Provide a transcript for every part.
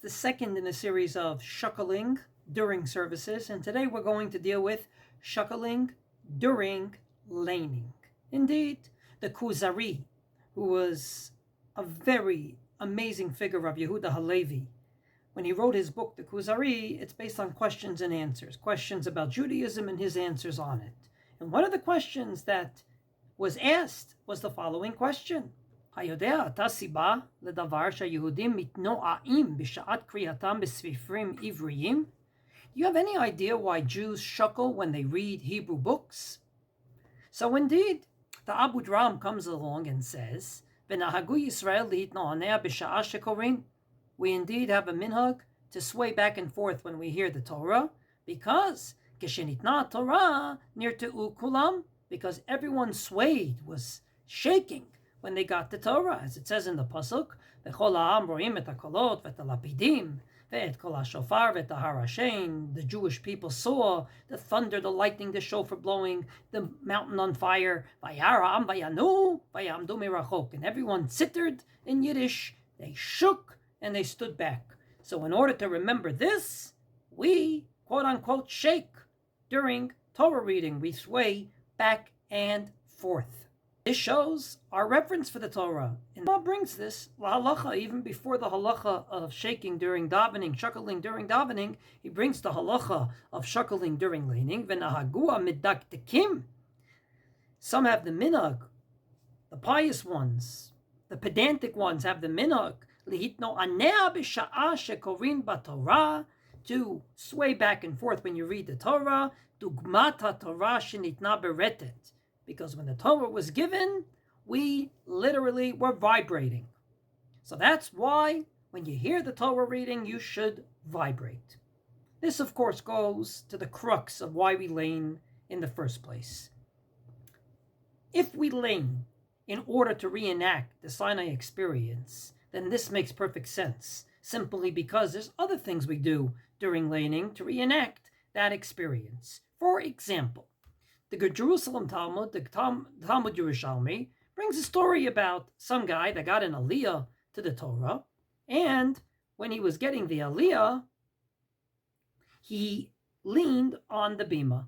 the second in a series of Shuckling during services, and today we're going to deal with Shuckling during Laining. Indeed, the Kuzari, who was a very amazing figure of Yehuda Halevi, when he wrote his book, the Kuzari, it's based on questions and answers, questions about Judaism and his answers on it. And one of the questions that was asked was the following question. היודע אתה סיבה לדבר שהיהודים מתנועעים בשעת קריאתם בספרים עבריים? Do you have any idea why Jews shuckle when they read Hebrew books? So indeed, the Abu Dram comes along and says, ונהגו ישראל להתנועע בשעה שקוראים. We indeed have a minhag to sway back and forth when we hear the Torah, because כשניתנה Torah נרתעו כולם, because everyone swayed, was shaking when they got the Torah, as it says in the pasuk, "V'chol ha'am ro'im et hakolot v'et halapidim ve'et kol hashofar v'et harashen." The Jewish people saw the thunder, the lightning, the shofar blowing, the mountain on fire. Vayara ha'am vayanu vayamdu mirachok, and everyone sittered in Yiddish. They shook and they stood back. So in order to remember this, we quote unquote shake during Torah reading. We sway back and forth. This shows our reverence for the Torah. And what brings this, la halacha, even before the halacha of shaking during davening, shuckling during davening, he brings the halacha of shuckling during laning. V'nahagua midaktekim. Some have the minhag, the pious ones, the pedantic ones have the minhag, lihitno anea b'sha'a shekorin b'Torah, to sway back and forth when you read the Torah, dugmata Torah shenitna beretet. Because when the Torah was given, we literally were vibrating. So that's why when you hear the Torah reading, you should vibrate. This, of course, goes to the crux of why we lane in the first place. If we lane in order to reenact the Sinai experience, then this makes perfect sense, simply because there's other things we do during laning to reenact that experience. For example, the Jerusalem Talmud, the Talmud Yerushalmi, brings a story about some guy that got an aliyah to the Torah, and when he was getting the aliyah, he leaned on the bima.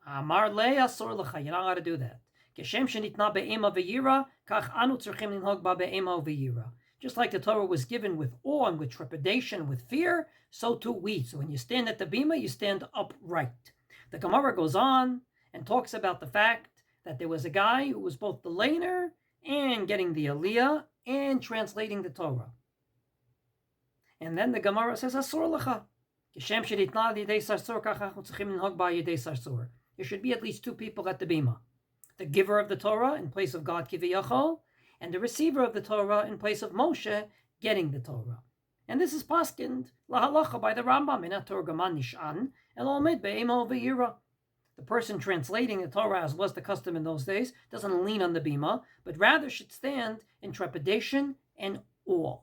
Amar le asor lecha, you're not allowed to do that. Keshem shenitna be'ema v'yira, kach anu tzarchim linhog ba be'ema v'yira. Just like the Torah was given with awe and with trepidation, with fear, so too we. So when you stand at the bima, you stand upright. The Gemara goes on and talks about the fact that there was a guy who was both the laner and getting the aliyah and translating the Torah. And then the Gemara says, Asur lecha. There should be at least two people at the bima. The giver of the Torah in place of God Kiviyachol, and the receiver of the Torah in place of Moshe getting the Torah. And this is paskind lahalacha by the Rambam in Torgaman Nishan, El Omed Be'emo V'yira. The person translating the Torah, as was the custom in those days, doesn't lean on the bima, but rather should stand in trepidation and awe.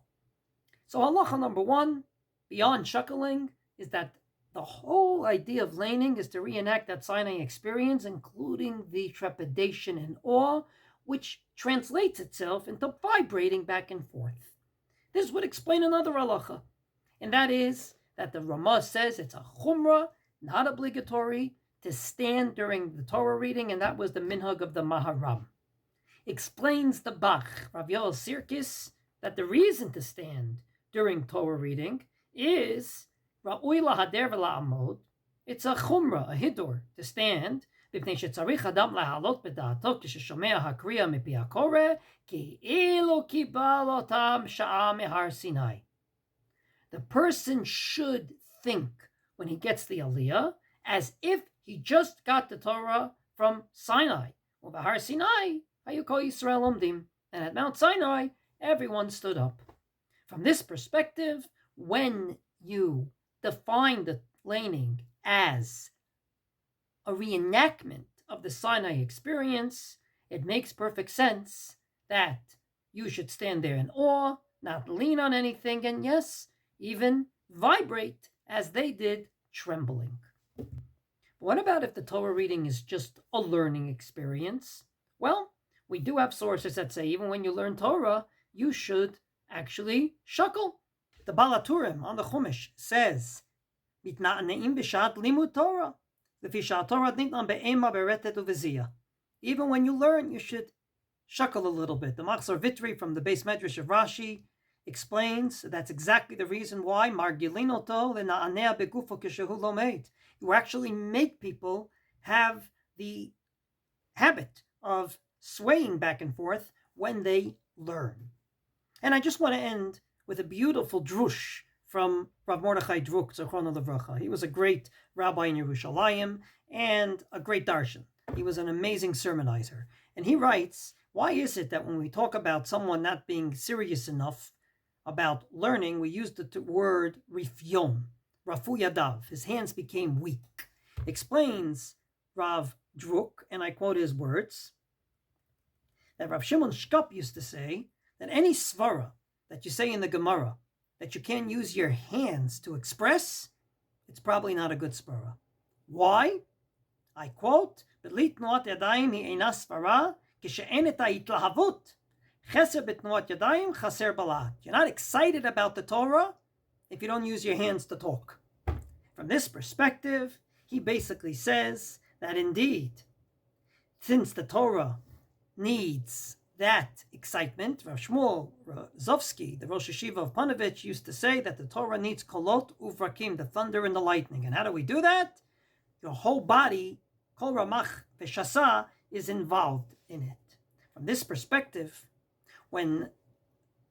So halacha number one, beyond shuckling, is that the whole idea of laning is to reenact that Sinai experience, including the trepidation and awe, which translates itself into vibrating back and forth. This would explain another halacha, and that is that the Ramah says it's a chumrah, not obligatory, to stand during the Torah reading, and that was the minhag of the Maharam. Explains the Bach, Rav Yoel Sirkis, that the reason to stand during Torah reading is Ra'ui lahader v'la'amod. It's a chumrah, a hiddur, to stand, b'pnei shetzarich adam lahalot b'da'ato k'sheshomea hakriya mipi hakore ki'ilu kibal otam sha'a mehar sinai. The person should think when he gets the aliyah as if he just got the Torah from Sinai. Well, Bahar Sinai, Hayuko Yisrael Omdim. And at Mount Sinai, everyone stood up. From this perspective, when you define the laning as a reenactment of the Sinai experience, it makes perfect sense that you should stand there in awe, not lean on anything, and yes, even vibrate as they did, trembling. What about if the Torah reading is just a learning experience? Well, we do have sources that say even when you learn Torah, you should actually shuckle. The Balaturim on the Chumash says, "Mitna'neim b'shat limud Torah, lefi shat Torah nitnan be'ema beretet uviziyah." Even when you learn, you should shuckle a little bit. The Machzor Vitri from the base medrash of Rashi explains that's exactly the reason why margilinoto lena'anea begufo kishehu lomeid. You actually make people have the habit of swaying back and forth when they learn. And I just want to end with a beautiful drush from Rav Mordechai Druk, Zichrono Livracha. He was a great rabbi in Yerushalayim and a great darshan. He was an amazing sermonizer. And he writes, why is it that when we talk about someone not being serious enough about learning, we use the word rifyon, rafu yadav, his hands became weak? Explains Rav Druk, and I quote his words, that Rav Shimon Shkop used to say that any svara that you say in the Gemara that you can't use your hands to express, it's probably not a good svara. Why? I quote, "B'li tnuat yadayim hi eina svara, kishe'en et ha'itlahavut, cheser b'tnuat yadayim, chaser balat." You're not excited about the Torah if you don't use your hands to talk. From this perspective, he basically says that indeed, since the Torah needs that excitement, Rav Shmuel Zovsky, the Rosh Yeshiva of Panovich, used to say that the Torah needs kolot uvrakim, the thunder and the lightning. And how do we do that? Your whole body, kol ramach v'shasa, is involved in it. From this perspective, when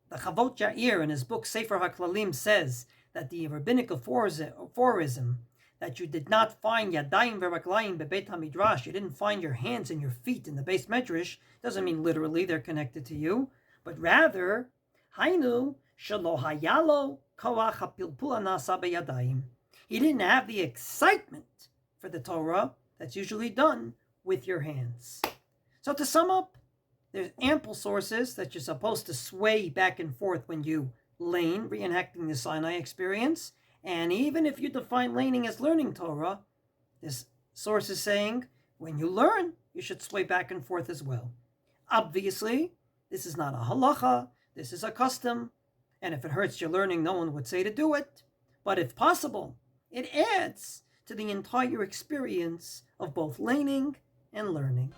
the Chavot Yair in his book Sefer HaKlalim says that the rabbinic aphorism that you did not find yadayim v'raklayim bebeit hamidrash, you didn't find your hands and your feet in the base medrash, doesn't mean literally they're connected to you, but rather, hainu shelo hayalo koach hapilpul nasa beyadayim. He didn't have the excitement for the Torah that's usually done with your hands. So to sum up, there's ample sources that you're supposed to sway back and forth when you lane, re-enacting the Sinai experience. And even if you define laning as learning Torah, this source is saying when you learn, you should sway back and forth as well. Obviously, this is not a halacha, this is a custom, and if it hurts your learning, no one would say to do it. But if possible, it adds to the entire experience of both laning and learning.